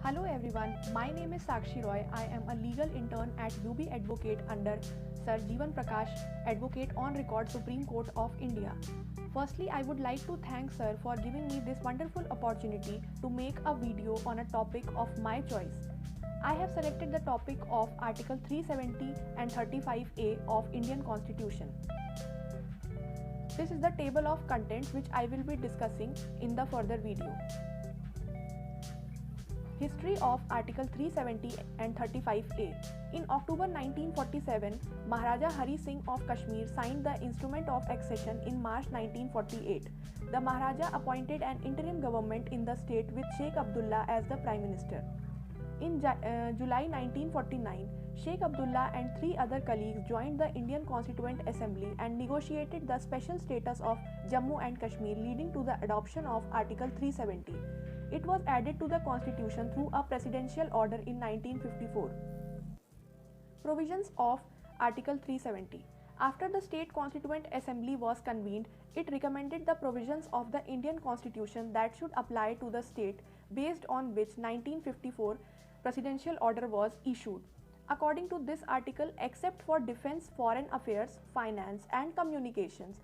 Hello everyone, my name is Sakshi Roy. I am a legal intern at UB Advocate under Sir Jeevan Prakash, Advocate on Record, Supreme Court of India. Firstly, I would like to thank Sir for giving me this wonderful opportunity to make a video on a topic of my choice. I have selected the topic of Article 370 and 35A of Indian Constitution. This is the table of contents which I will be discussing in the further video. History of Article 370 and 35A. In October 1947, Maharaja Hari Singh of Kashmir signed the Instrument of Accession in March 1948. The Maharaja appointed an interim government in the state with Sheikh Abdullah as the Prime Minister. In July 1949, Sheikh Abdullah and three other colleagues joined the Indian Constituent Assembly and negotiated the special status of Jammu and Kashmir, leading to the adoption of Article 370. It was added to the constitution through a presidential order in 1954. Provisions of Article 370. After the State Constituent Assembly was convened, it recommended the provisions of the Indian Constitution that should apply to the state, based on which 1954 presidential order was issued. According to this article, except for defense, foreign affairs, finance and communications,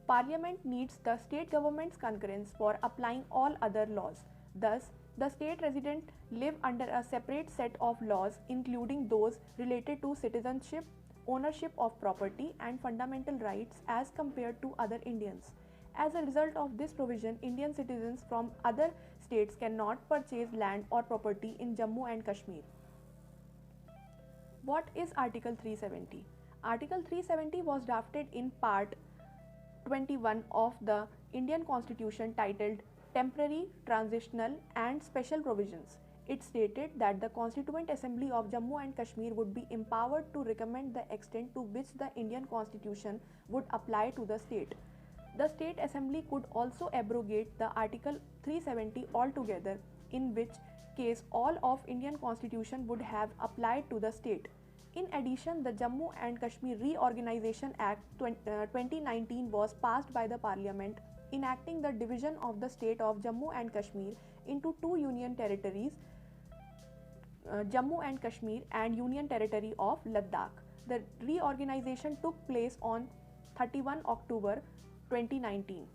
Parliament needs the state government's concurrence for applying all other laws. Thus, the state residents live under a separate set of laws, including those related to citizenship, ownership of property and fundamental rights as compared to other Indians. As a result of this provision, Indian citizens from other states cannot purchase land or property in Jammu and Kashmir. What is Article 370? Article 370 was drafted in Part 21 of the Indian Constitution titled Temporary, Transitional and Special Provisions. It stated that the Constituent Assembly of Jammu and Kashmir would be empowered to recommend the extent to which the Indian Constitution would apply to the state. The State Assembly could also abrogate the Article 370 altogether, in which case all of Indian Constitution would have applied to the state. In addition, the Jammu and Kashmir Reorganization Act 2019 was passed by the Parliament, enacting the division of the state of Jammu and Kashmir into two union territories, Jammu and Kashmir and Union Territory of Ladakh. The reorganization took place on 31 October 2019.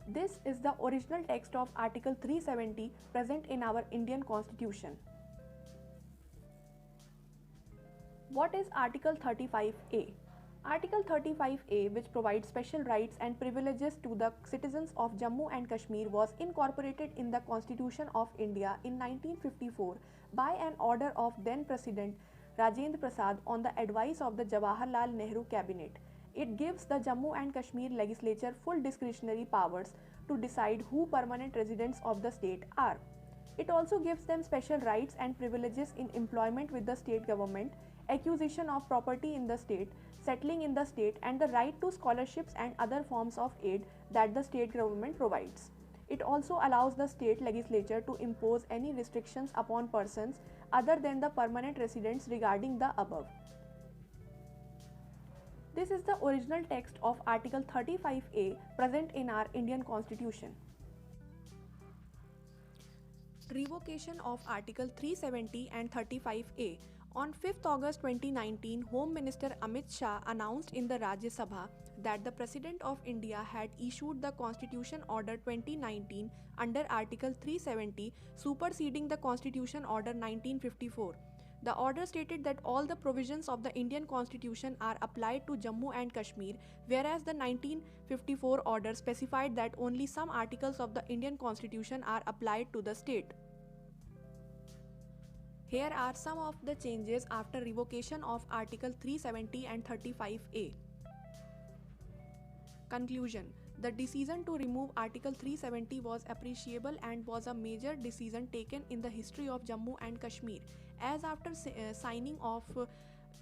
This is the original text of Article 370 present in our Indian Constitution. What is Article 35A? Article 35A, which provides special rights and privileges to the citizens of Jammu and Kashmir, was incorporated in the Constitution of India in 1954 by an order of then President Rajendra Prasad on the advice of the Jawaharlal Nehru Cabinet. It gives the Jammu and Kashmir legislature full discretionary powers to decide who permanent residents of the state are. It also gives them special rights and privileges in employment with the state government, acquisition of property in the state, settling in the state, and the right to scholarships and other forms of aid that the state government provides. It also allows the state legislature to impose any restrictions upon persons other than the permanent residents regarding the above. This is the original text of Article 35A present in our Indian Constitution. Revocation of Article 370 and 35A. On 5th August 2019, Home Minister Amit Shah announced in the Rajya Sabha that the President of India had issued the Constitution Order 2019 under Article 370, superseding the Constitution Order 1954. The order stated that all the provisions of the Indian Constitution are applied to Jammu and Kashmir, whereas the 1954 order specified that only some articles of the Indian Constitution are applied to the state. Here are some of the changes after revocation of Article 370 and 35A. Conclusion. The decision to remove Article 370 was appreciable and was a major decision taken in the history of Jammu and Kashmir, as after signing of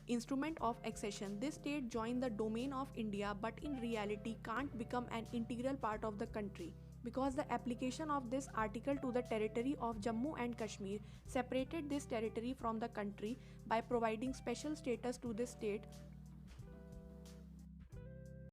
Instrument of Accession, this state joined the domain of India but in reality can't become an integral part of the country, because the application of this article to the territory of Jammu and Kashmir separated this territory from the country by providing special status to this state